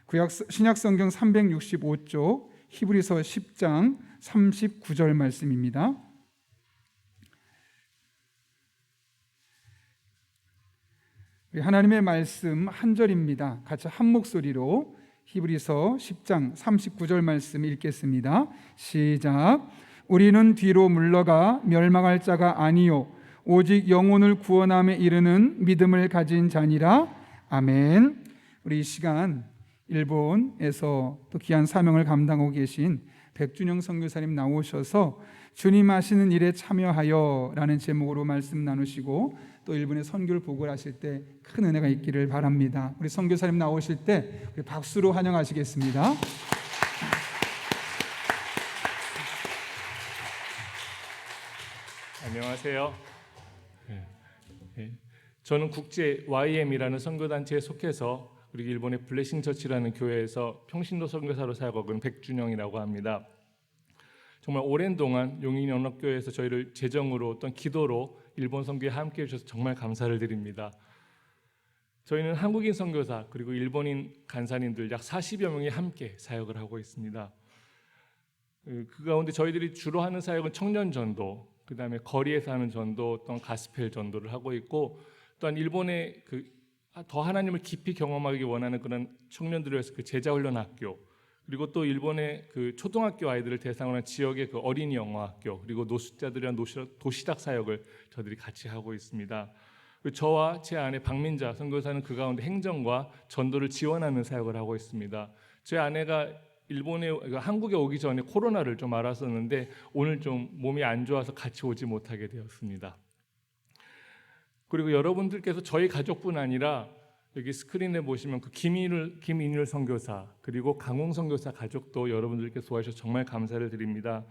신약 성경 365쪽 히브리서 10장 39절 말씀입니다. 하나님의 말씀 한 절입니다. 같이 한 목소리로 히브리서 10장 39절 말씀 읽겠습니다. 시작. 우리는 뒤로 물러가 멸망할 자가 아니요 오직 영혼을 구원함에 이르는 믿음을 가진 자니라. 아멘. 우리 이 시간 일본에서 또 귀한 사명을 감당하고 계신 백준영 선교사님 나오셔서 주님 하시는 일에 참여하여 라는 제목으로 말씀 나누시고 또 일본의 선교를 보고를 하실 때 큰 은혜가 있기를 바랍니다. 우리 선교사님 나오실 때 우리 박수로 환영하시겠습니다. 안녕하세요. 저는 국제 YM이라는 선교단체에 속해서 우리 일본의 블레싱 처치라는 교회에서 평신도 선교사로 사역하고 있는 백준영이라고 합니다. 정말 오랜 동안 용인연합교회에서 저희를 재정으로 어떤 기도로 일본 선교에 함께 해주셔서 정말 감사를 드립니다. 저희는 한국인 선교사 그리고 일본인 간사님들 약 40여 명이 함께 사역을 하고 있습니다. 그 가운데 저희들이 주로 하는 사역은 청년 전도, 그 다음에 거리에서 하는 전도, 또한 가스펠 전도를 하고 있고, 또한 일본의 더 하나님을 깊이 경험하기 원하는 그런 청년들을 위해서 그 제자훈련학교, 그리고 또 일본의 그 초등학교 아이들을 대상으로 한 지역의 그 어린이 영어학교, 그리고 노숙자들이랑 도시락 사역을 저들이 같이 하고 있습니다. 저와 제 아내 박민자 선교사는 그 가운데 행정과 전도를 지원하는 사역을 하고 있습니다. 제 아내가 한국에 오기 전에 코로나를 좀 앓았었는데 오늘 좀 몸이 안 좋아서 같이 오지 못하게 되었습니다. 그리고 여러분들께서 저희 가족뿐 아니라 여기 스크린에 보시면 그 김인율 선교사 그리고 강홍 선교사 가족도 여러분들께서 도와주셔서 정말 감사를 드립니다.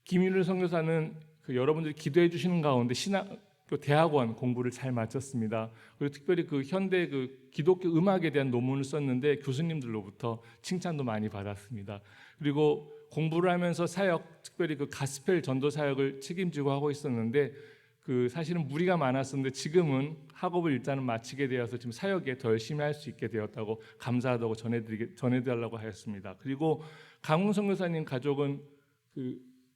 김인율 선교사는 여러분들이 기도해 주시는 가운데 신학교 대학원 공부를 잘 마쳤습니다. 그리고 특별히 현대 기독교 음악에 대한 논문을 썼는데 교수님들로부터 칭찬도 많이 받았습니다. 그리고 공부를 하면서 사역, 특별히 가스펠 전도 사역을 책임지고 하고 있었는데 사실은 무리가 많았었는데 지금은 학업을 일단은 마치게 되어서 지금 사역에 더 열심히 할 수 있게 되었다고 감사하다고 전해달라고 하였습니다. 그리고 강훈 선교사님 가족은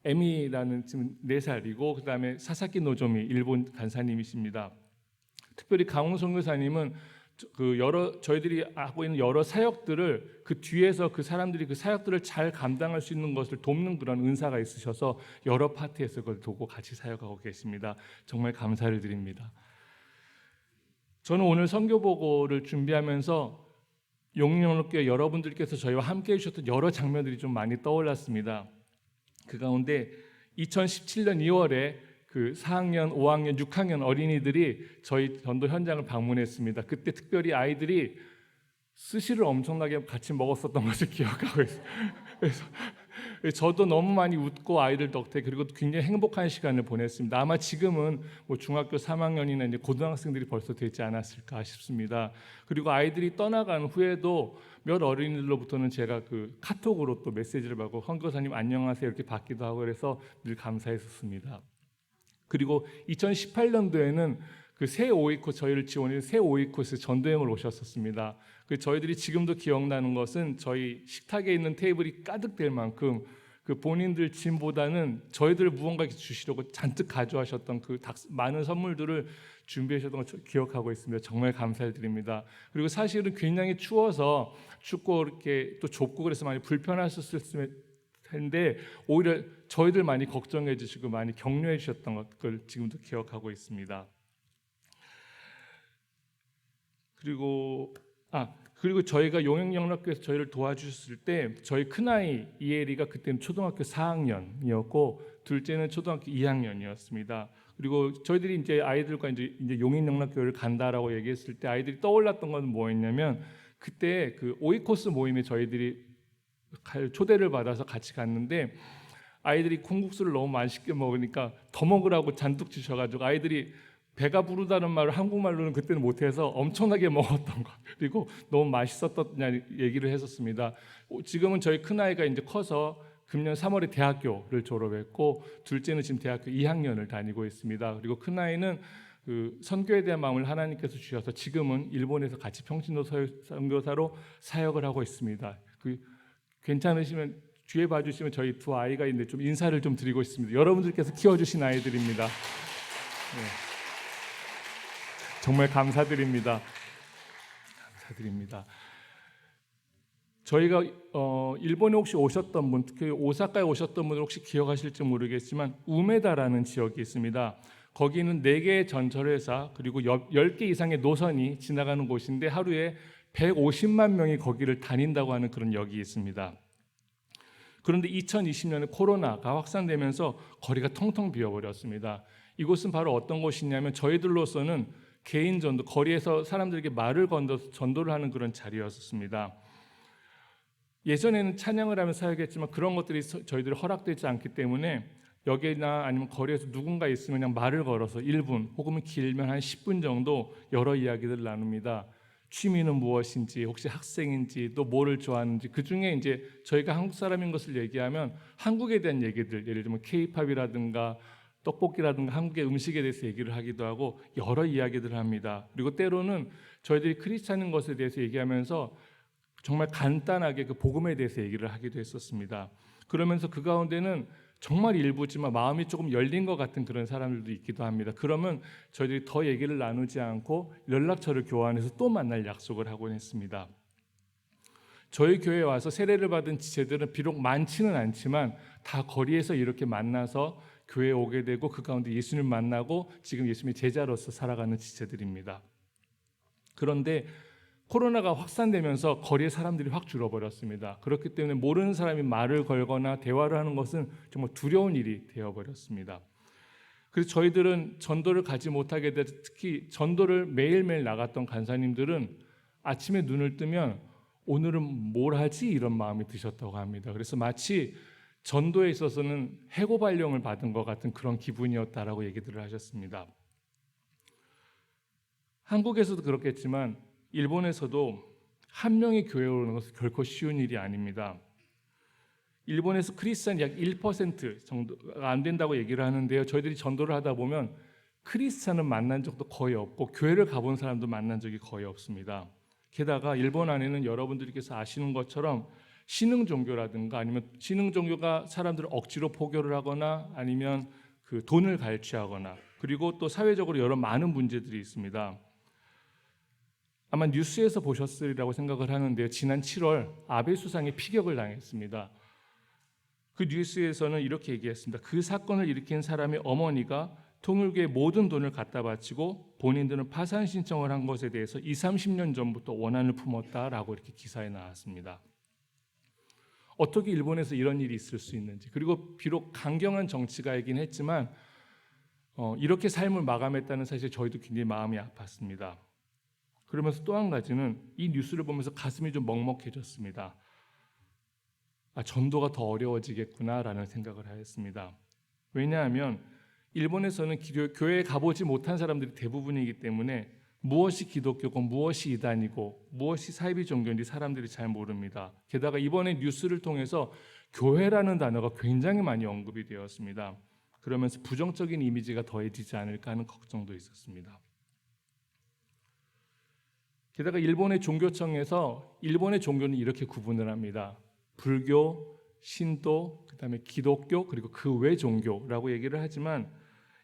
에미라는 지금 4살이고 그 다음에 사사키 노조미 일본 간사님이십니다. 특별히 강훈 선교사님은 저희들이 하고 있는 여러 사역들을 뒤에서 사람들이 사역들을 잘 감당할 수 있는 것을 돕는 그런 은사가 있으셔서 여러 파트에서 그걸 도고 같이 사역하고 계십니다. 정말 감사를 드립니다. 저는 오늘 선교 보고를 준비하면서 용인연합교회 여러분들께서 저희와 함께 해주셨던 여러 장면들이 좀 많이 떠올랐습니다. 그 가운데 2017년 2월에 4학년, 5학년, 6학년 어린이들이 저희 전도 현장을 방문했습니다. 그때 특별히 아이들이 스시를 엄청나게 같이 먹었었던 것을 기억하고 있어요. 그래서 저도 너무 많이 웃고 아이들 덕택 그리고 굉장히 행복한 시간을 보냈습니다. 아마 지금은 중학교 3학년이나 이제 고등학생들이 벌써 되지 않았을까 싶습니다. 그리고 아이들이 떠나간 후에도 몇 어린이들로부터는 제가 카톡으로 또 메시지를 받고 선교사님 안녕하세요 이렇게 받기도 하고 그래서 늘 감사했었습니다. 그리고 2018년도에는 새 오이 코스 저희를 지원해 새 오이 코스 전도행을 오셨었습니다. 저희들이 지금도 기억나는 것은 저희 식탁에 있는 테이블이 가득 될 만큼 본인들 짐보다는 저희들 무언가 주시려고 잔뜩 가져가셨던 많은 선물들을 준비해 주셨던 걸 기억하고 있습니다. 정말 감사드립니다. 그리고 사실은 굉장히 추워서 춥고 이렇게 또 좁고 그래서 많이 불편하셨을 텐데 오히려 저희들 많이 걱정해 주시고 많이 격려해 주셨던 걸 지금도 기억하고 있습니다. 그리고 저희가 용인연합교회에서 저희를 도와주셨을 때 저희 큰아이 이혜리가 그때는 초등학교 4학년이었고 둘째는 초등학교 2학년이었습니다. 그리고 저희들이 이제 아이들과 이제 용인연합교회를 간다라고 얘기했을 때 아이들이 떠올랐던 건 뭐였냐면 그때 오이코스 모임에 저희들이 초대를 받아서 같이 갔는데 아이들이 콩국수를 너무 맛있게 먹으니까 더 먹으라고 잔뜩 주셔가지고 아이들이 배가 부르다는 말을 한국말로는 그때는 못해서 엄청나게 먹었던 것 그리고 너무 맛있었던 얘기를 했었습니다. 지금은 저희 큰아이가 이제 커서 금년 3월에 대학교를 졸업했고 둘째는 지금 대학교 2학년을 다니고 있습니다. 그리고 큰아이는 그 선교에 대한 마음을 하나님께서 주셔서 지금은 일본에서 같이 평신도 선교사로 사역을 하고 있습니다. 그 괜찮으시면 뒤에 봐주시면 저희 두 아이가 있는데 좀 인사를 좀 드리고 있습니다. 여러분들께서 키워주신 아이들입니다. 네. 정말 감사드립니다. 감사드립니다. 저희가 일본에 혹시 오셨던 분, 특히 오사카에 오셨던 분들 혹시 기억하실지 모르겠지만 우메다라는 지역이 있습니다. 거기는 4개의 전철회사 그리고 10개 이상의 노선이 지나가는 곳인데 하루에 150만 명이 거기를 다닌다고 하는 그런 역이 있습니다. 그런데 2020년에 코로나가 확산되면서 거리가 텅텅 비어버렸습니다. 이곳은 바로 어떤 곳이냐면 저희들로서는 개인 전도, 거리에서 사람들에게 말을 건너서 전도를 하는 그런 자리였습니다. 예전에는 찬양을 하면 사역했지만 그런 것들이 저희들이 허락되지 않기 때문에 역이나 아니면 거리에서 누군가 있으면 그냥 말을 걸어서 1분 혹은 길면 한 10분 정도 여러 이야기들을 나눕니다. 취미는 무엇인지, 혹시 학생인지, 또 뭐를 좋아하는지, 그 중에 이제 저희가 한국 사람인 것을 얘기하면 한국에 대한 얘기들, 예를 들면 K-팝이라든가 떡볶이라든가 한국의 음식에 대해서 얘기를 하기도 하고 여러 이야기들을 합니다. 그리고 때로는 저희들이 크리스찬인 것에 대해서 얘기하면서 정말 간단하게 그 복음에 대해서 얘기를 하기도 했었습니다. 그러면서 그 가운데는 정말 일부지만 마음이 조금 열린 것 같은 그런 사람들도 있기도 합니다. 그러면 저희들이 더 얘기를 나누지 않고 연락처를 교환해서 또 만날 약속을 하곤 했습니다. 저희 교회에 와서 세례를 받은 지체들은 비록 많지는 않지만 다 거리에서 이렇게 만나서 교회에 오게 되고 그 가운데 예수님 만나고 지금 예수님의 제자로서 살아가는 지체들입니다. 그런데 코로나가 확산되면서 거리에 사람들이 확 줄어버렸습니다. 그렇기 때문에 모르는 사람이 말을 걸거나 대화를 하는 것은 정말 두려운 일이 되어버렸습니다. 그래서 저희들은 전도를 가지 못하게 돼서 특히 전도를 매일매일 나갔던 간사님들은 아침에 눈을 뜨면 오늘은 뭘 하지? 이런 마음이 드셨다고 합니다. 그래서 마치 전도에 있어서는 해고 발령을 받은 것 같은 그런 기분이었다라고 얘기들을 하셨습니다. 한국에서도 그렇겠지만 일본에서도 한 명이 교회에 오는 것은 결코 쉬운 일이 아닙니다. 일본에서 크리스찬이 약 1% 정도가 안 된다고 얘기를 하는데요. 저희들이 전도를 하다 보면 크리스찬은 만난 적도 거의 없고 교회를 가본 사람도 만난 적이 거의 없습니다. 게다가 일본 안에는 여러분들께서 아시는 것처럼 신흥 종교라든가 아니면 신흥 종교가 사람들을 억지로 포교를 하거나 아니면 그 돈을 갈취하거나 그리고 또 사회적으로 여러 많은 문제들이 있습니다. 아마 뉴스에서 보셨으리라고 생각을 하는데요. 지난 7월 아베 수상이 피격을 당했습니다. 그 뉴스에서는 이렇게 얘기했습니다. 그 사건을 일으킨 사람의 어머니가 통일교에 모든 돈을 갖다 바치고 본인들은 파산 신청을 한 것에 대해서 20-30년 전부터 원한을 품었다라고 이렇게 기사에 나왔습니다. 어떻게 일본에서 이런 일이 있을 수 있는지, 그리고 비록 강경한 정치가이긴 했지만 이렇게 삶을 마감했다는 사실 저희도 굉장히 마음이 아팠습니다. 그러면서 또 한 가지는 이 뉴스를 보면서 가슴이 좀 먹먹해졌습니다. 전도가 더 어려워지겠구나라는 생각을 하였습니다. 왜냐하면 일본에서는 교회에 가보지 못한 사람들이 대부분이기 때문에 무엇이 기독교고 무엇이 이단이고 무엇이 사이비 종교인지 사람들이 잘 모릅니다. 게다가 이번에 뉴스를 통해서 교회라는 단어가 굉장히 많이 언급이 되었습니다. 그러면서 부정적인 이미지가 더해지지 않을까 하는 걱정도 있었습니다. 게다가 일본의 종교청에서 일본의 종교는 이렇게 구분을 합니다. 불교, 신도, 그다음에 기독교, 그리고 그 외 종교라고 얘기를 하지만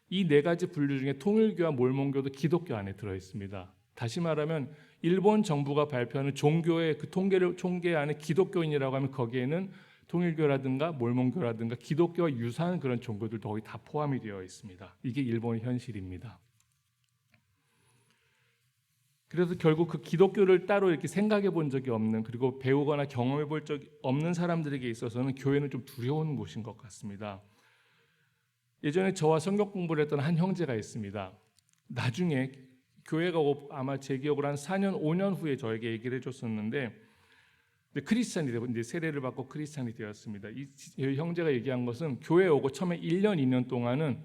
이 4가지 분류 중에 통일교와 몰몬교도 기독교 안에 들어 있습니다. 다시 말하면 일본 정부가 발표하는 종교의 그 통계 안에 기독교인이라고 하면 거기에는 통일교라든가 몰몬교라든가 기독교와 유사한 그런 종교들도 거의 다 포함이 되어 있습니다. 이게 일본의 현실입니다. 그래서 결국 그 기독교를 따로 이렇게 생각해 본 적이 없는, 그리고 배우거나 경험해 볼 적이 없는 사람들에게 있어서는 교회는 좀 두려운 곳인 것 같습니다. 예전에 저와 성경 공부를 했던 한 형제가 있습니다. 나중에 교회가 아마 제 기억으로 한 4년, 5년 후에 저에게 얘기를 해줬었는데 크리스찬이 되고 이제 세례를 받고 크리스찬이 되었습니다. 이 형제가 얘기한 것은 교회에 오고 처음에 1년, 2년 동안은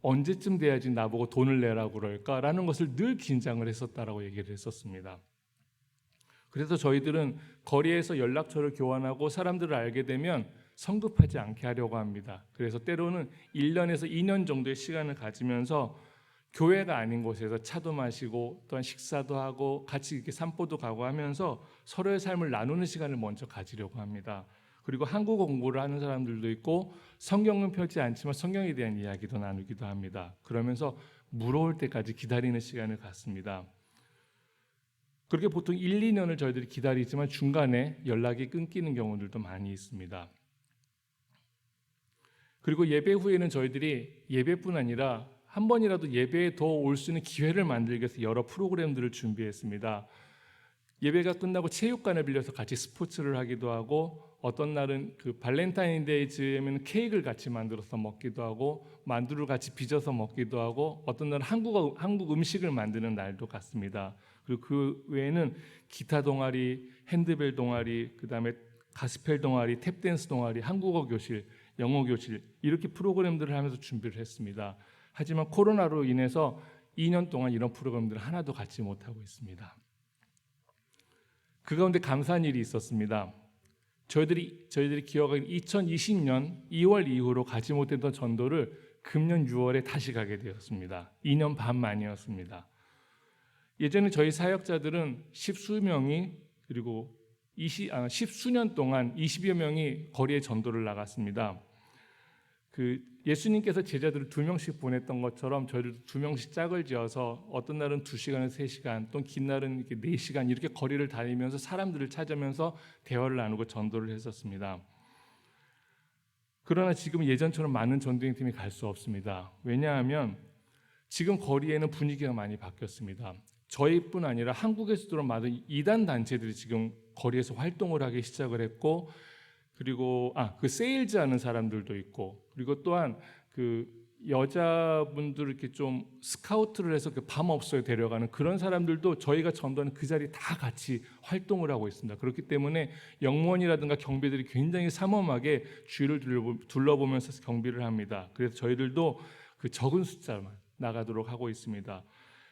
언제쯤 돼야지 나보고 돈을 내라고 그럴까라는 것을 늘 긴장을 했었다라고 얘기를 했었습니다. 그래서 저희들은 거리에서 연락처를 교환하고 사람들을 알게 되면 성급하지 않게 하려고 합니다. 그래서 때로는 1년에서 2년 정도의 시간을 가지면서 교회가 아닌 곳에서 차도 마시고 또한 식사도 하고 같이 이렇게 산보도 가고 하면서 서로의 삶을 나누는 시간을 먼저 가지려고 합니다. 그리고 한국어 공부를 하는 사람들도 있고 성경은 펴지 않지만 성경에 대한 이야기도 나누기도 합니다. 그러면서 물어올 때까지 기다리는 시간을 갖습니다. 그렇게 보통 1, 2년을 저희들이 기다리지만 중간에 연락이 끊기는 경우들도 많이 있습니다. 그리고 예배 후에는 저희들이 예배뿐 아니라 한 번이라도 예배에 더 올 수 있는 기회를 만들기 위해서 여러 프로그램들을 준비했습니다. 예배가 끝나고 체육관을 빌려서 같이 스포츠를 하기도 하고 어떤 날은 그 발렌타인데이 즈에는 케이크를 같이 만들어서 먹기도 하고 만두를 같이 빚어서 먹기도 하고 어떤 날은 한국 음식을 만드는 날도 같습니다. 그리고 그 외에는 기타 동아리, 핸드벨 동아리, 그다음에 가스펠 동아리, 탭댄스 동아리, 한국어 교실, 영어 교실 이렇게 프로그램들을 하면서 준비를 했습니다. 하지만 코로나로 인해서 2년 동안 이런 프로그램들을 하나도 갖지 못하고 있습니다. 그 가운데 감사한 일이 있었습니다. 저희들이 기억하기로 2020년 2월 이후로 가지 못했던 전도를 금년 6월에 다시 가게 되었습니다. 2년 반 만이었습니다. 예전에 저희 사역자들은 십수명이 그리고 십수년 동안 20여 명이 거리에 전도를 나갔습니다. 예수님께서 제자들을 2명씩 보냈던 것처럼 저희들도 2명씩 짝을 지어서 어떤 날은 2시간에서 3시간 또는 긴 날은 이렇게 4시간 이렇게 거리를 다니면서 사람들을 찾으면서 대화를 나누고 전도를 했었습니다. 그러나 지금 예전처럼 많은 전도행팀이 갈 수 없습니다. 왜냐하면 지금 거리에는 분위기가 많이 바뀌었습니다. 저희뿐 아니라 한국에서 들어온 많은 이단 단체들이 지금 거리에서 활동을 하기 시작을 했고 그리고 그 세일즈 하는 사람들도 있고 그리고 또한 그 여자분들 이렇게 좀 스카우트를 해서 그 밤업소에 데려가는 그런 사람들도 저희가 전도하는 그 자리에 다 같이 활동을 하고 있습니다. 그렇기 때문에 영무원이라든가 경비들이 굉장히 삼엄하게 주위를 둘러보면서 경비를 합니다. 그래서 저희들도 그 적은 숫자만 나가도록 하고 있습니다.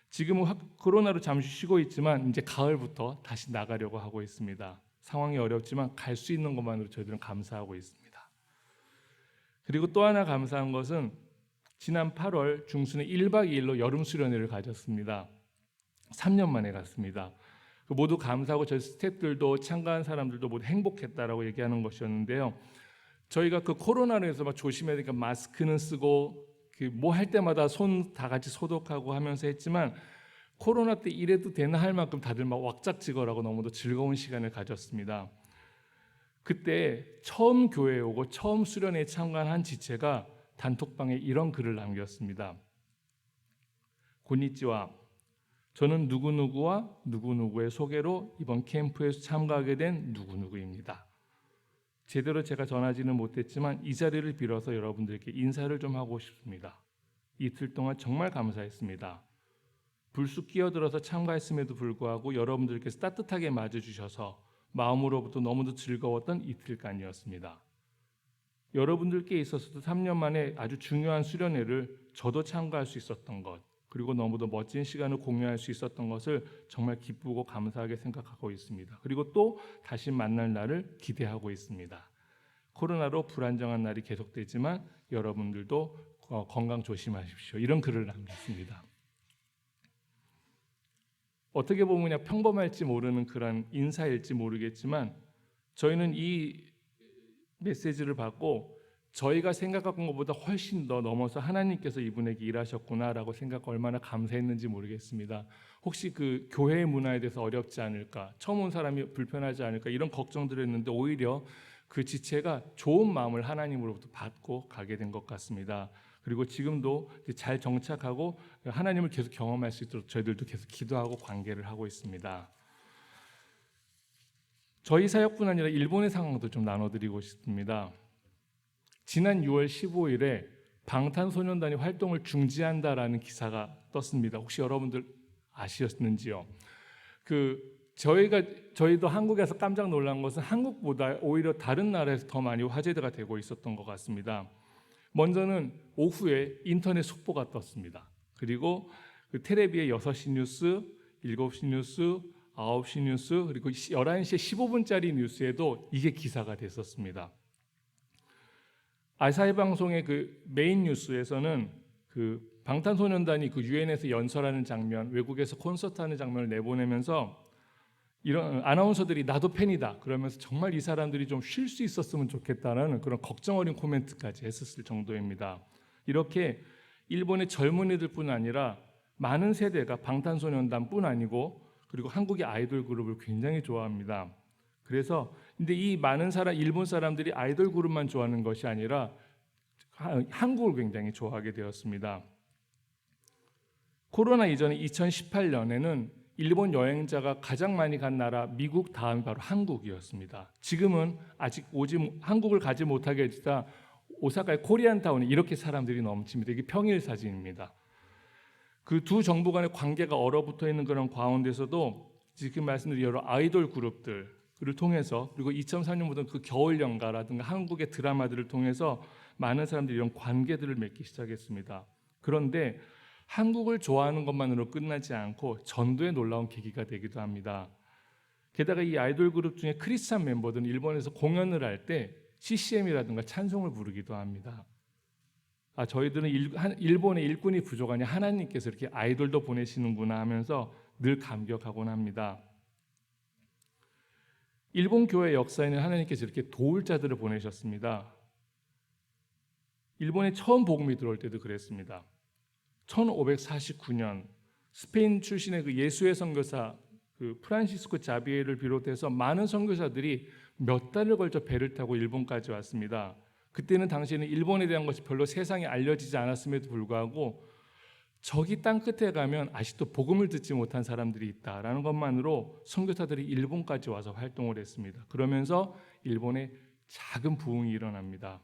지금은 코로나로 잠시 쉬고 있지만 이제 가을부터 다시 나가려고 하고 있습니다. 상황이 어렵지만 갈 수 있는 것만으로 저희들은 감사하고 있습니다. 그리고 또 하나 감사한 것은 지난 8월 중순에 1박 2일로 여름 수련회를 가졌습니다. 3년 만에 갔습니다. 모두 감사하고 저희 스태프들도 참가한 사람들도 모두 행복했다라고 얘기하는 것이었는데요. 저희가 그 코로나로 해서 막 조심해야 되니까 마스크는 쓰고 뭐 할 때마다 손 다 같이 소독하고 하면서 했지만 코로나 때 이래도 되나 할 만큼 다들 막 왁작지거라고 너무도 즐거운 시간을 가졌습니다. 그때 처음 교회에 오고 처음 수련회에 참가한 지체가 단톡방에 이런 글을 남겼습니다. 곤니찌와 저는 누구누구와 누구누구의 소개로 이번 캠프에 참가하게 된 누구누구입니다. 제대로 제가 전하지는 못했지만 이 자리를 빌어서 여러분들께 인사를 좀 하고 싶습니다. 이틀 동안 정말 감사했습니다. 불쑥 끼어들어서 참가했음에도 불구하고 여러분들께서 따뜻하게 맞아주셔서 마음으로부터 너무도 즐거웠던 이틀간이었습니다. 여러분들께 있어서도 3년 만에 아주 중요한 수련회를 저도 참가할 수 있었던 것 그리고 너무도 멋진 시간을 공유할 수 있었던 것을 정말 기쁘고 감사하게 생각하고 있습니다. 그리고 또 다시 만날 날을 기대하고 있습니다. 코로나로 불안정한 날이 계속되지만 여러분들도 건강 조심하십시오. 이런 글을 남겼습니다. 어떻게 보면 그냥 평범할지 모르는 그런 인사일지 모르겠지만 저희는 이 메시지를 받고 저희가 생각한 것보다 훨씬 더 넘어서 하나님께서 이분에게 일하셨구나라고 생각하고 얼마나 감사했는지 모르겠습니다. 혹시 그 교회의 문화에 대해서 어렵지 않을까, 처음 온 사람이 불편하지 않을까 이런 걱정들을 했는데 오히려 그 지체가 좋은 마음을 하나님으로부터 받고 가게 된 것 같습니다. 그리고 지금도 잘 정착하고 하나님을 계속 경험할 수 있도록 저희들도 계속 기도하고 관계를 하고 있습니다. 저희 사역뿐 아니라 일본의 상황도 좀 나눠드리고 싶습니다. 지난 6월 15일에 방탄소년단이 활동을 중지한다라는 기사가 떴습니다. 혹시 여러분들 아시었는지요? 저희도 한국에서 깜짝 놀란 것은 한국보다 오히려 다른 나라에서 더 많이 화제가 되고 있었던 것 같습니다. 먼저는 오후에 인터넷 속보가 떴습니다. 그리고 텔레비의 6시 뉴스, 7시 뉴스, 9시 뉴스 그리고 11시에 15분짜리 뉴스에도 이게 기사가 됐었습니다. 아사히 방송의 그 메인 뉴스에서는 그 방탄소년단이 그 유엔에서 연설하는 장면, 외국에서 콘서트하는 장면을 내보내면서 이런 아나운서들이 나도 팬이다 그러면서 정말 이 사람들이 좀 쉴 수 있었으면 좋겠다는 그런 걱정 어린 코멘트까지 했었을 정도입니다. 이렇게 일본의 젊은이들뿐 아니라 많은 세대가 방탄소년단뿐 아니고 그리고 한국의 아이돌 그룹을 굉장히 좋아합니다. 그래서 근데 이 많은 일본 사람들이 아이돌 그룹만 좋아하는 것이 아니라 한국을 굉장히 좋아하게 되었습니다. 코로나 이전에 2018년에는 일본 여행자가 가장 많이 간 나라 미국 다음이 바로 한국이었습니다. 지금은 아직 한국을 가지 못하게 되자 오사카의 코리안타운에 이렇게 사람들이 넘칩니다. 이게 평일 사진입니다. 그 두 정부 간의 관계가 얼어붙어 있는 그런 가운데서도 지금 말씀드린 여러 아이돌 그룹들을 통해서 그리고 2003년부터 그 겨울 연가라든가 한국의 드라마들을 통해서 많은 사람들이 이런 관계들을 맺기 시작했습니다. 그런데 한국을 좋아하는 것만으로 끝나지 않고 전도에 놀라운 계기가 되기도 합니다. 게다가 이 아이돌 그룹 중에 크리스찬 멤버들은 일본에서 공연을 할 때 CCM이라든가 찬송을 부르기도 합니다. 저희들은 일본의 일꾼이 부족하니 하나님께서 이렇게 아이돌도 보내시는구나 하면서 늘 감격하곤 합니다. 일본 교회 역사에는 하나님께서 이렇게 도울 자들을 보내셨습니다. 일본에 처음 복음이 들어올 때도 그랬습니다. 1549년 스페인 출신의 그 예수의 선교사 그 프란시스코 자비에를 비롯해서 많은 선교사들이 몇 달을 걸쳐 배를 타고 일본까지 왔습니다. 그때는 당시에는 일본에 대한 것이 별로 세상에 알려지지 않았음에도 불구하고 저기 땅 끝에 가면 아직도 복음을 듣지 못한 사람들이 있다라는 것만으로 선교사들이 일본까지 와서 활동을 했습니다. 그러면서 일본에 작은 부흥이 일어납니다.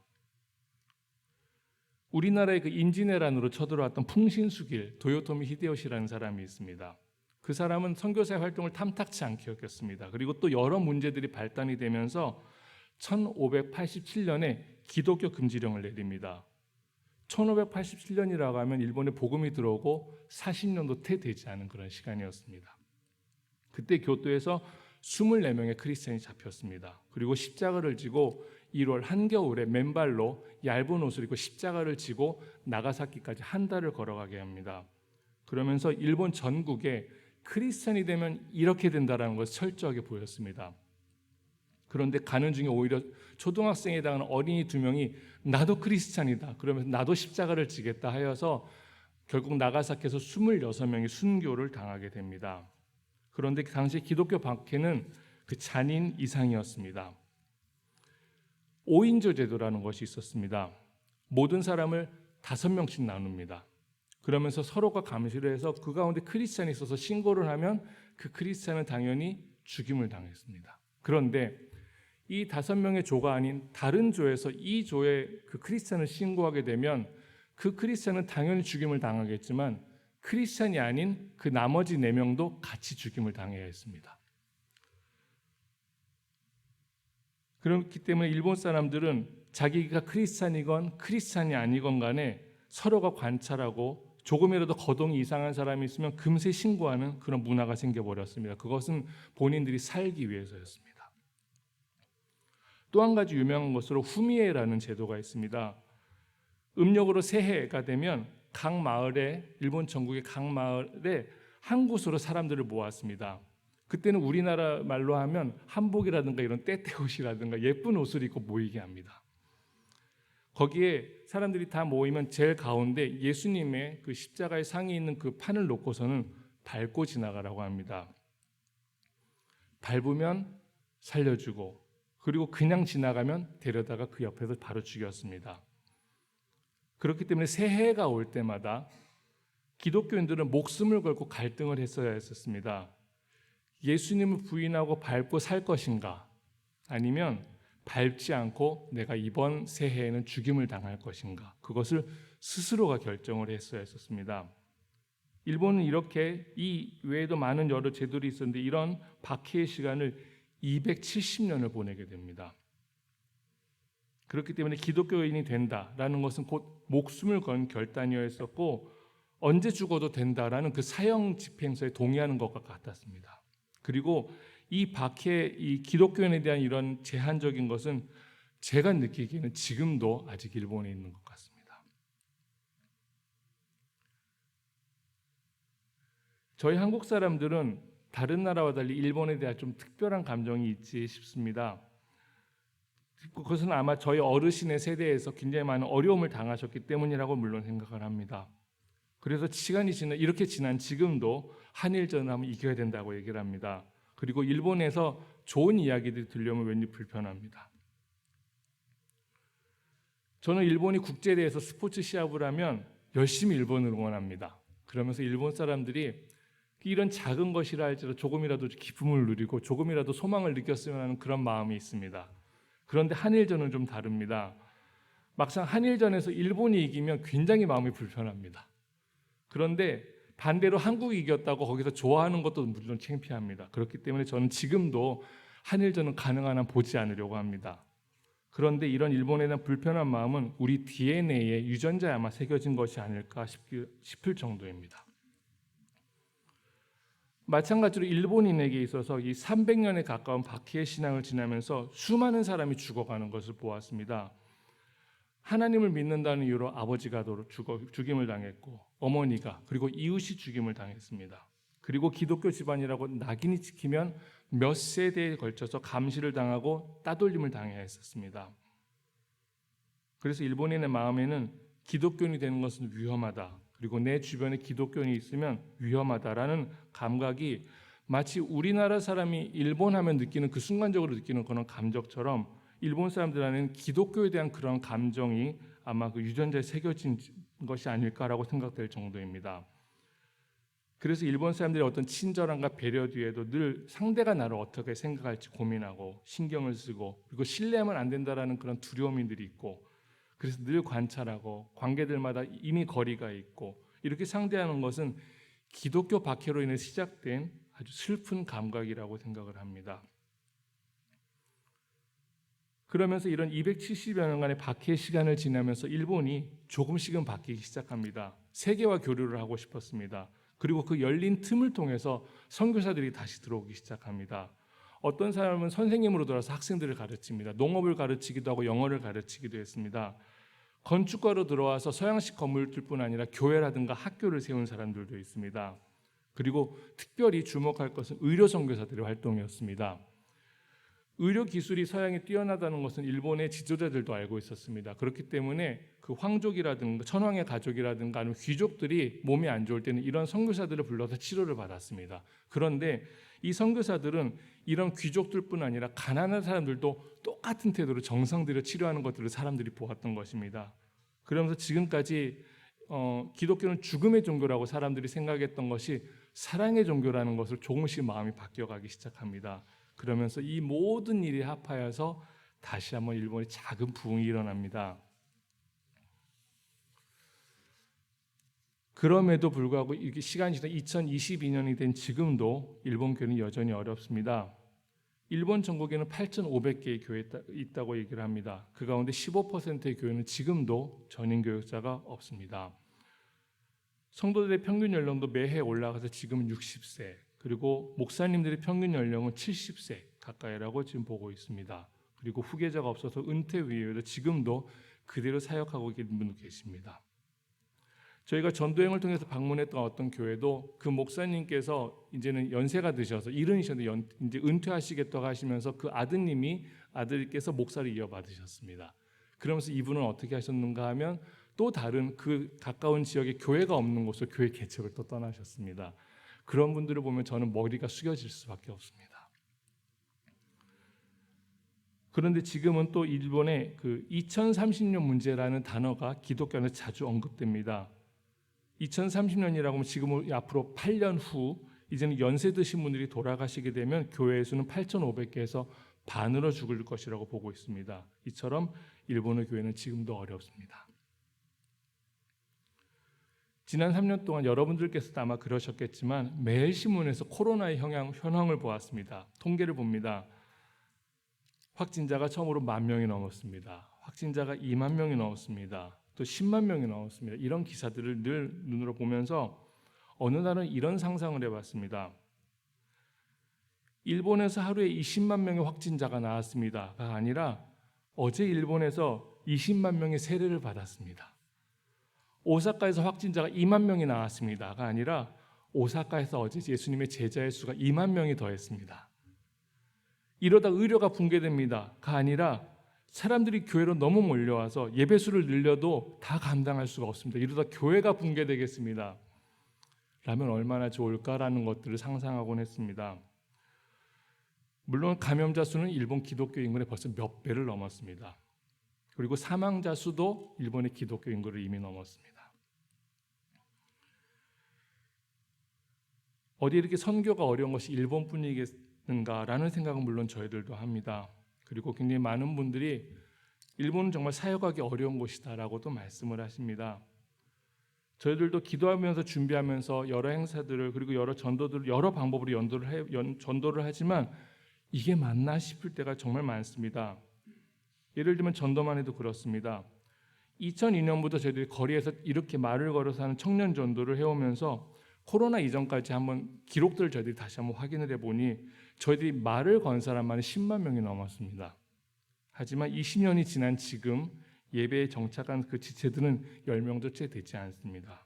우리나라의 그 인지내란으로 쳐들어왔던 풍신수길 도요토미 히데요시라는 사람이 있습니다. 그 사람은 선교사의 활동을 탐탁치 않게 여겼습니다. 그리고 또 여러 문제들이 발단이 되면서 1587년에 기독교 금지령을 내립니다. 1587년이라고 하면 일본에 복음이 들어오고 40년도 채 되지 않은 그런 시간이었습니다. 그때 교토에서 24명의 크리스찬이 잡혔습니다. 그리고 십자가를 지고 1월 한겨울에 맨발로 얇은 옷을 입고 십자가를 지고 나가사키까지 한 달을 걸어가게 합니다. 그러면서 일본 전국에 크리스찬이 되면 이렇게 된다는 것을 철저하게 보였습니다. 그런데 가는 중에 오히려 초등학생에 해당하는 어린이 2명이 나도 크리스찬이다 그러면서 나도 십자가를 지겠다 하여서 결국 나가사키에서 26명이 순교를 당하게 됩니다. 그런데 그 당시 기독교 박해는 그 잔인 이상이었습니다. 5인조 제도라는 것이 있었습니다. 모든 사람을 5명씩 나눕니다. 그러면서 서로가 감시를 해서 그 가운데 크리스찬이 있어서 신고를 하면 그 크리스찬은 당연히 죽임을 당했습니다. 그런데 이 5명의 조가 아닌 다른 조에서 이 조에 그 크리스찬을 신고하게 되면 그 크리스찬은 당연히 죽임을 당하겠지만 크리스찬이 아닌 그 나머지 4명도 같이 죽임을 당해야 했습니다. 그렇기 때문에 일본 사람들은 자기가 크리스찬이건 크리스찬이 아니건 간에 서로가 관찰하고 조금이라도 거동이 이상한 사람이 있으면 금세 신고하는 그런 문화가 생겨버렸습니다. 그것은 본인들이 살기 위해서였습니다. 또 한 가지 유명한 것으로 후미에라는 제도가 있습니다. 음력으로 새해가 되면 각 마을에 일본 전국의 각 마을에 한 곳으로 사람들을 모았습니다. 그때는 우리나라 말로 하면 한복이라든가 이런 떼떼옷이라든가 예쁜 옷을 입고 모이게 합니다. 거기에 사람들이 다 모이면 제일 가운데 예수님의 그 십자가의 상이 있는 그 판을 놓고서는 밟고 지나가라고 합니다. 밟으면 살려주고 그리고 그냥 지나가면 데려다가 그 옆에서 바로 죽였습니다. 그렇기 때문에 새해가 올 때마다 기독교인들은 목숨을 걸고 갈등을 했어야 했었습니다. 예수님을 부인하고 밟고 살 것인가 아니면 밟지 않고 내가 이번 새해에는 죽임을 당할 것인가 그것을 스스로가 결정을 했어야 했었습니다. 일본은 이렇게 이 외에도 많은 여러 제도들이 있었는데 이런 박해의 시간을 270년을 보내게 됩니다. 그렇기 때문에 기독교인이 된다라는 것은 곧 목숨을 건 결단이었었고 언제 죽어도 된다라는 그 사형 집행서에 동의하는 것과 같았습니다. 그리고 이 박해, 이 기독교인에 대한 이런 제한적인 것은 제가 느끼기에는 지금도 아직 일본에 있는 것 같습니다. 저희 한국 사람들은 다른 나라와 달리 일본에 대한 좀 특별한 감정이 있지 싶습니다. 그것은 아마 저희 어르신의 세대에서 굉장히 많은 어려움을 당하셨기 때문이라고 물론 생각을 합니다. 그래서 시간이 이렇게 지난 지금도 한일전을 하면 이겨야 된다고 얘기를 합니다. 그리고 일본에서 좋은 이야기들이 들려오면 왠지 불편합니다. 저는 일본이 국제대회에서 스포츠 시합을 하면 열심히 일본을 응원합니다. 그러면서 일본 사람들이 이런 작은 것이라 할지라도 조금이라도 기쁨을 누리고 조금이라도 소망을 느꼈으면 하는 그런 마음이 있습니다. 그런데 한일전은 좀 다릅니다. 막상 한일전에서 일본이 이기면 굉장히 마음이 불편합니다. 그런데 반대로 한국이 이겼다고 거기서 좋아하는 것도 물론 창피합니다. 그렇기 때문에 저는 지금도 한일전은 가능한 한 보지 않으려고 합니다. 그런데 이런 일본에 대한 불편한 마음은 우리 DNA에 유전자에 아마 새겨진 것이 아닐까 싶을 정도입니다. 마찬가지로 일본인에게 있어서 이 300년에 가까운 바키의 신앙을 지나면서 수많은 사람이 죽어가는 것을 보았습니다. 하나님을 믿는다는 이유로 아버지가 죽임을 당했고 어머니가 그리고 이웃이 죽임을 당했습니다. 그리고 기독교 집안이라고 낙인이 찍히면 몇 세대에 걸쳐서 감시를 당하고 따돌림을 당해야 했었습니다. 그래서 일본인의 마음에는 기독교인이 되는 것은 위험하다. 그리고 내 주변에 기독교인이 있으면 위험하다라는 감각이 마치 우리나라 사람이 일본 하면 느끼는 그 순간적으로 느끼는 그런 감정처럼 일본 사람들 안에는 기독교에 대한 그런 감정이 아마 그 유전자에 새겨진 것이 아닐까라고 생각될 정도입니다. 그래서 일본 사람들의 어떤 친절함과 배려 뒤에도 늘 상대가 나를 어떻게 생각할지 고민하고 신경을 쓰고 그리고 신뢰하면 안 된다라는 그런 두려움들이 있고 그래서 늘 관찰하고 관계들마다 이미 거리가 있고 이렇게 상대하는 것은 기독교 박해로 인해 시작된 아주 슬픈 감각이라고 생각을 합니다. 그러면서 이런 270여 년간의 박해의 시간을 지나면서 일본이 조금씩은 바뀌기 시작합니다. 세계와 교류를 하고 싶었습니다. 그리고 그 열린 틈을 통해서 선교사들이 다시 들어오기 시작합니다. 어떤 사람은 선생님으로 돌아서 학생들을 가르칩니다. 농업을 가르치기도 하고 영어를 가르치기도 했습니다. 건축가로 들어와서 서양식 건물들뿐 아니라 교회라든가 학교를 세운 사람들도 있습니다. 그리고 특별히 주목할 것은 의료 선교사들의 활동이었습니다. 의료 기술이 서양이 뛰어나다는 것은 일본의 지도자들도 알고 있었습니다. 그렇기 때문에 그 황족이라든가 천황의 가족이라든가 아니면 귀족들이 몸이 안 좋을 때는 이런 선교사들을 불러서 치료를 받았습니다. 그런데 이 선교사들은 이런 귀족들뿐 아니라 가난한 사람들도 똑같은 태도로 정성 들여 치료하는 것들을 사람들이 보았던 것입니다. 그러면서 지금까지 기독교는 죽음의 종교라고 사람들이 생각했던 것이 사랑의 종교라는 것을 조금씩 마음이 바뀌어가기 시작합니다. 그러면서 이 모든 일이 합하여서 다시 한번 일본에 작은 부흥이 일어납니다. 그럼에도 불구하고 이렇게 시간이 지나 2022년이 된 지금도 일본 교회는 여전히 어렵습니다. 일본 전국에는 8,500개의 교회가 있다고 얘기를 합니다. 그 가운데 15%의 교회는 지금도 전임 교역자가 없습니다. 성도들의 평균 연령도 매해 올라가서 지금은 60세, 그리고 목사님들의 평균 연령은 70세 가까이라고 지금 보고 있습니다. 그리고 후계자가 없어서 은퇴 후에도 지금도 그대로 사역하고 계신 분도 계십니다. 저희가 전도행을 통해서 방문했던 어떤 교회도 그 목사님께서 이제는 연세가 드셔서 이른이셨는데 이제 은퇴하시겠다고 하시면서 그 아들께서 목사를 이어받으셨습니다. 그러면서 이분은 어떻게 하셨는가 하면 또 다른 그 가까운 지역에 교회가 없는 곳으로 교회 개척을 또 떠나셨습니다. 그런 분들을 보면 저는 머리가 숙여질 수밖에 없습니다. 그런데 지금은 또 일본의 그 2030년 문제라는 단어가 기독교 안에 자주 언급됩니다. 2030년이라고 하면 지금 앞으로 8년 후 이제는 연세 드신 분들이 돌아가시게 되면 교회의 수는 8,500개에서 반으로 죽을 것이라고 보고 있습니다. 이처럼 일본의 교회는 지금도 어렵습니다. 지난 3년 동안 여러분들께서도 아마 그러셨겠지만 매일 신문에서 코로나의 현황을 보았습니다. 통계를 봅니다. 확진자가 처음으로 10,000명이 넘었습니다. 확진자가 20,000명이 넘었습니다. 또 10만 명이 넘었습니다. 이런 기사들을 늘 눈으로 보면서 어느 날은 이런 상상을 해봤습니다. 일본에서 하루에 20만 명의 확진자가 나왔습니다가 아니라 어제 일본에서 20만 명의 세례를 받았습니다. 오사카에서 확진자가 2만 명이 나왔습니다가 아니라 오사카에서 어제 예수님의 제자의 수가 2만 명이 더했습니다. 이러다 의료가 붕괴됩니다가 아니라 사람들이 교회로 너무 몰려와서 예배수를 늘려도 다 감당할 수가 없습니다. 이러다 교회가 붕괴되겠습니다. 라면 얼마나 좋을까라는 것들을 상상하곤 했습니다. 물론 감염자 수는 일본 기독교 인구의 벌써 몇 배를 넘었습니다. 그리고 사망자 수도 일본의 기독교 인구를 이미 넘었습니다. 어디 이렇게 선교가 어려운 것이 일본뿐이겠는가라는 생각은 물론 저희들도 합니다. 그리고 굉장히 많은 분들이 일본은 정말 사역하기 어려운 곳이다라고도 말씀을 하십니다. 저희들도 기도하면서 준비하면서 여러 행사들을 그리고 여러 전도들을 여러 방법으로 전도를 하지만 이게 맞나 싶을 때가 정말 많습니다. 예를 들면 전도만 해도 그렇습니다. 2002년부터 저희들이 거리에서 이렇게 말을 걸어서 하는 청년 전도를 해오면서 코로나 이전까지 한번 기록들을 저희들이 다시 한번 확인을 해보니 저희들이 말을 건 사람만 10만 명이 넘었습니다. 하지만 20년이 지난 지금 예배에 정착한 그 지체들은 10명도 채 되지 않습니다.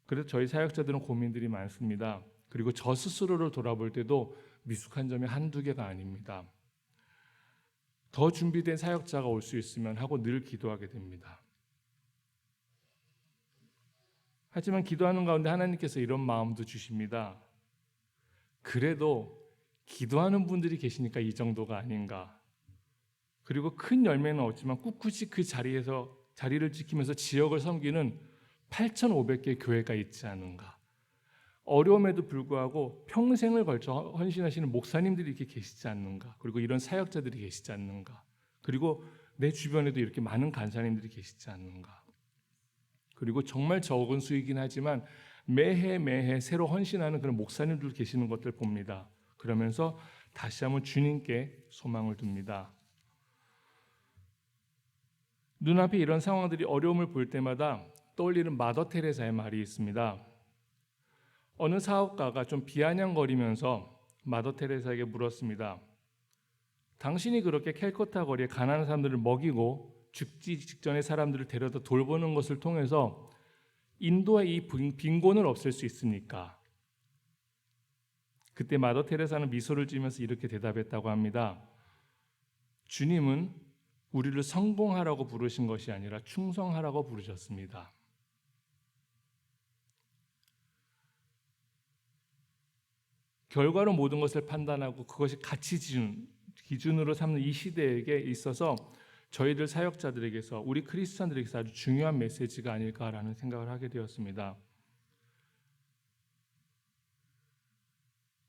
그래서 저희 사역자들은 고민들이 많습니다. 그리고 저 스스로를 돌아볼 때도 미숙한 점이 한두 개가 아닙니다. 더 준비된 사역자가 올 수 있으면 하고 늘 기도하게 됩니다. 하지만 기도하는 가운데 하나님께서 이런 마음도 주십니다. 그래도 기도하는 분들이 계시니까 이 정도가 아닌가. 그리고 큰 열매는 없지만 꿋꿋이 그 자리를 지키면서 지역을 섬기는 8,500개의 교회가 있지 않은가. 어려움에도 불구하고 평생을 걸쳐 헌신하시는 목사님들이 이렇게 계시지 않는가. 그리고 이런 사역자들이 계시지 않는가. 그리고 내 주변에도 이렇게 많은 간사님들이 계시지 않는가. 그리고 정말 적은 수이긴 하지만 매해 새로 헌신하는 그런 목사님들 계시는 것들 봅니다. 그러면서 다시 한번 주님께 소망을 둡니다. 눈앞에 이런 상황들이 어려움을 볼 때마다 떠올리는 마더 테레사의 말이 있습니다. 어느 사업가가 좀 비아냥거리면서 마더 테레사에게 물었습니다. 당신이 그렇게 캘커타 거리에 가난한 사람들을 먹이고 죽기 직전의 사람들을 데려다 돌보는 것을 통해서 인도의 이 빈곤을 없앨 수 있습니까? 그때 마더 테레사는 미소를 지으면서 이렇게 대답했다고 합니다. 주님은 우리를 성공하라고 부르신 것이 아니라 충성하라고 부르셨습니다. 결과로 모든 것을 판단하고 그것이 가치 기준으로 삼는 이 시대에 있어서 저희들 사역자들에게서 우리 크리스천들에게서 아주 중요한 메시지가 아닐까라는 생각을 하게 되었습니다.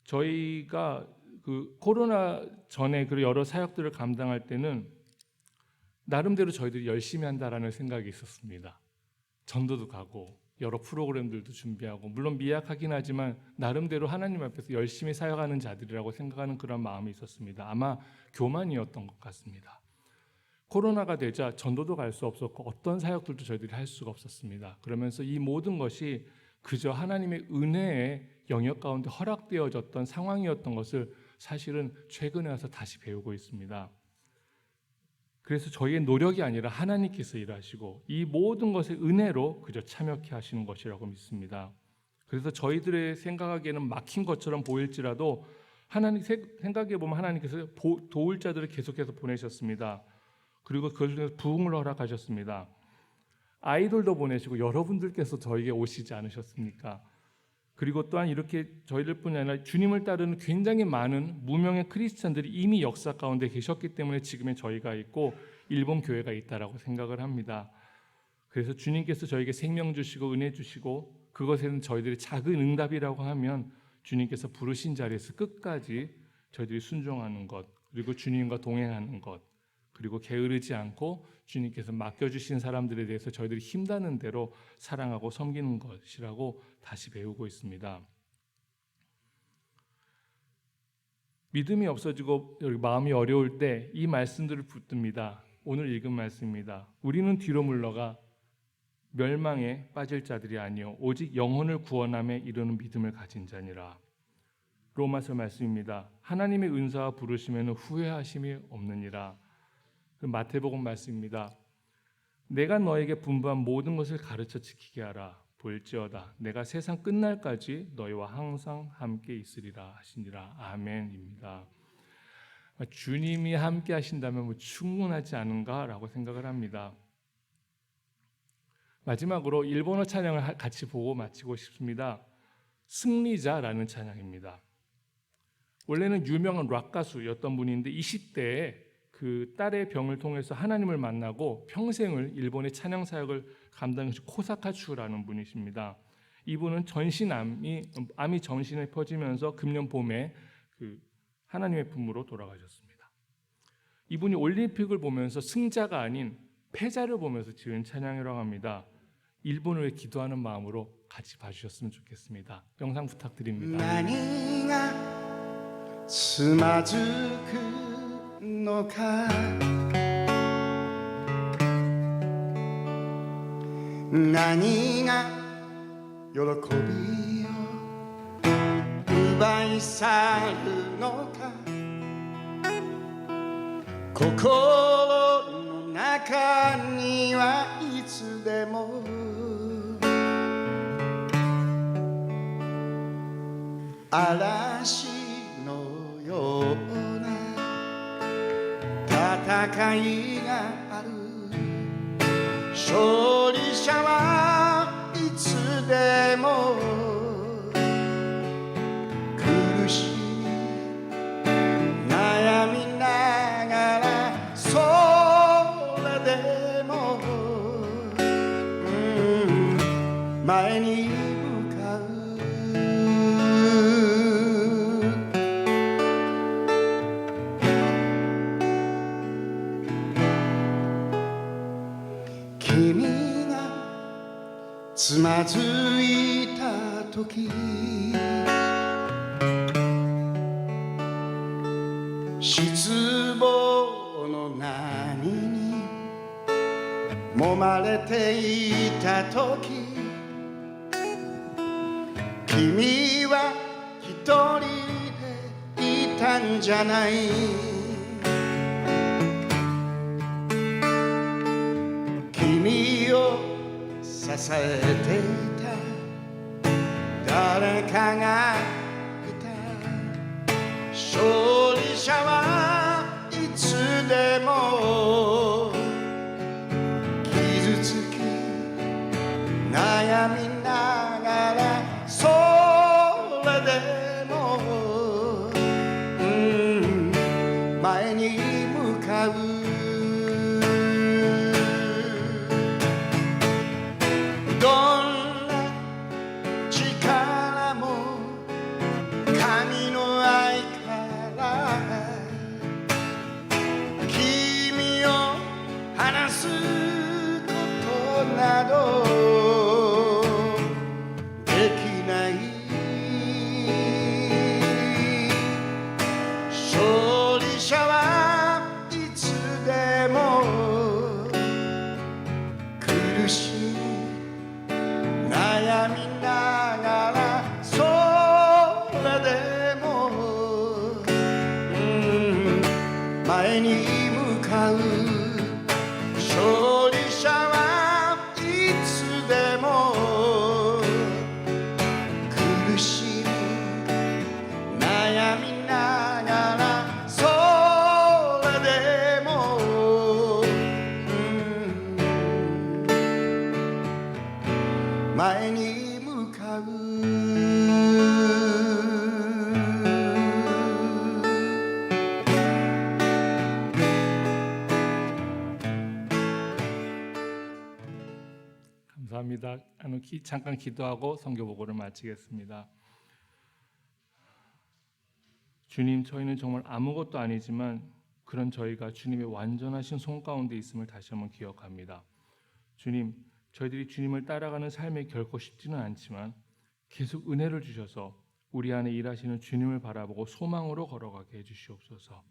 저희가 그 코로나 전에 그 여러 사역들을 감당할 때는 나름대로 저희들이 열심히 한다라는 생각이 있었습니다. 전도도 가고 여러 프로그램들도 준비하고 물론 미약하긴 하지만 나름대로 하나님 앞에서 열심히 사역하는 자들이라고 생각하는 그런 마음이 있었습니다. 아마 교만이었던 것 같습니다. 코로나가 되자 전도도 갈 수 없었고 어떤 사역들도 저희들이 할 수가 없었습니다. 그러면서 이 모든 것이 그저 하나님의 은혜의 영역 가운데 허락되어졌던 상황이었던 것을 사실은 최근에 와서 다시 배우고 있습니다. 그래서 저희의 노력이 아니라 하나님께서 일하시고 이 모든 것의 은혜로 그저 참여케 하시는 것이라고 믿습니다. 그래서 저희들의 생각하기에는 막힌 것처럼 보일지라도 하나님 생각해 보면 하나님께서 도울 자들을 계속해서 보내셨습니다. 그리고 그것을 통해서 부흥을 허락하셨습니다. 아이돌도 보내시고 여러분들께서 저에게 오시지 않으셨습니까? 그리고 또한 이렇게 저희들뿐이 아니라 주님을 따르는 굉장히 많은 무명의 크리스찬들이 이미 역사 가운데 계셨기 때문에 지금의 저희가 있고 일본 교회가 있다라고 생각을 합니다. 그래서 주님께서 저에게 생명 주시고 은혜 주시고 그것에는 저희들이 작은 응답이라고 하면 주님께서 부르신 자리에서 끝까지 저희들이 순종하는 것, 그리고 주님과 동행하는 것, 그리고 게으르지 않고 주님께서 맡겨주신 사람들에 대해서 저희들이 힘닿는 대로 사랑하고 섬기는 것이라고 다시 배우고 있습니다. 믿음이 없어지고 마음이 어려울 때 이 말씀들을 붙듭니다. 오늘 읽은 말씀입니다. 우리는 뒤로 물러가 멸망에 빠질 자들이 아니요 오직 영혼을 구원함에 이르는 믿음을 가진 자니라. 로마서 말씀입니다. 하나님의 은사와 부르심에는 후회하심이 없느니라. 마태복음 말씀입니다. 내가 너에게 분부한 모든 것을 가르쳐 지키게 하라. 볼지어다 내가 세상 끝날까지 너희와 항상 함께 있으리라 하시니라. 아멘입니다. 주님이 함께 하신다면 충분하지 않은가라고 생각을 합니다. 마지막으로 일본어 찬양을 같이 보고 마치고 싶습니다. 승리자라는 찬양입니다. 원래는 유명한 락 가수였던 분인데 20대에 그 딸의 병을 통해서 하나님을 만나고 평생을 일본의 찬양 사역을 감당하신 코사카추라는 분이십니다. 이분은 암이 전신에 퍼지면서 금년 봄에 그 하나님의 품으로 돌아가셨습니다. 이분이 올림픽을 보면서 승자가 아닌 패자를 보면서 지은 찬양이라고 합니다. 일본을 위해 기도하는 마음으로 같이 봐주셨으면 좋겠습니다. 영상 부탁드립니다. 何がつまずくのか何が喜びを奪い去るのか心の中にはいつでも嵐のような戦いがある勝利者はいつでも苦しみ悩みながらそれでも前に向かう君がつまずいた時失望の波に揉まれていた時君は一人でいたんじゃない君を支えていた誰かがいた勝利者はいつでも傷つき悩みながらそれでも前に向かうどんな力も神の愛から君を離すことなどできない勝利者はいつでも苦しみ悩みながらそれでも前に向かう勝利者はいつでも苦しみ悩みながらそれでも前に向かう감사합니다. 잠깐 기도하고 선교 보고를 마치겠습니다. 주님, 저희는 정말 아무것도 아니지만 그런 저희가 주님의 완전하신 손 가운데 있음을 다시 한번 기억합니다. 주님, 저희들이 주님을 따라가는 삶이 결코 쉽지는 않지만 계속 은혜를 주셔서 우리 안에 일하시는 주님을 바라보고 소망으로 걸어가게 해주시옵소서.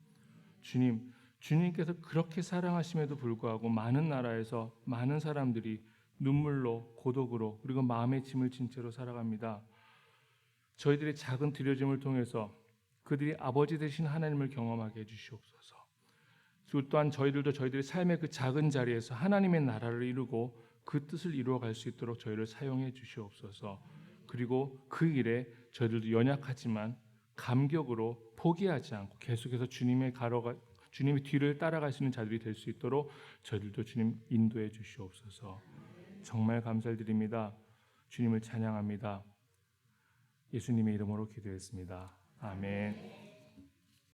주님, 주님께서 그렇게 사랑하심에도 불구하고 많은 나라에서 많은 사람들이 눈물로 고독으로 그리고 마음의 짐을 진 채로 살아갑니다. 저희들의 작은 드려짐을 통해서 그들이 아버지 되신 하나님을 경험하게 해주시옵소서. 또한 저희들도 저희들의 삶의 그 작은 자리에서 하나님의 나라를 이루고 그 뜻을 이루어갈 수 있도록 저희를 사용해 주시옵소서. 그리고 그 일에 저희들도 연약하지만 감격으로 포기하지 않고 계속해서 주님의 뒤를 따라갈 수 있는 자들이 될 수 있도록 저희들도 주님 인도해 주시옵소서. 정말 감사드립니다. 주님을 찬양합니다. 예수님의 이름으로 기도했습니다. 아멘.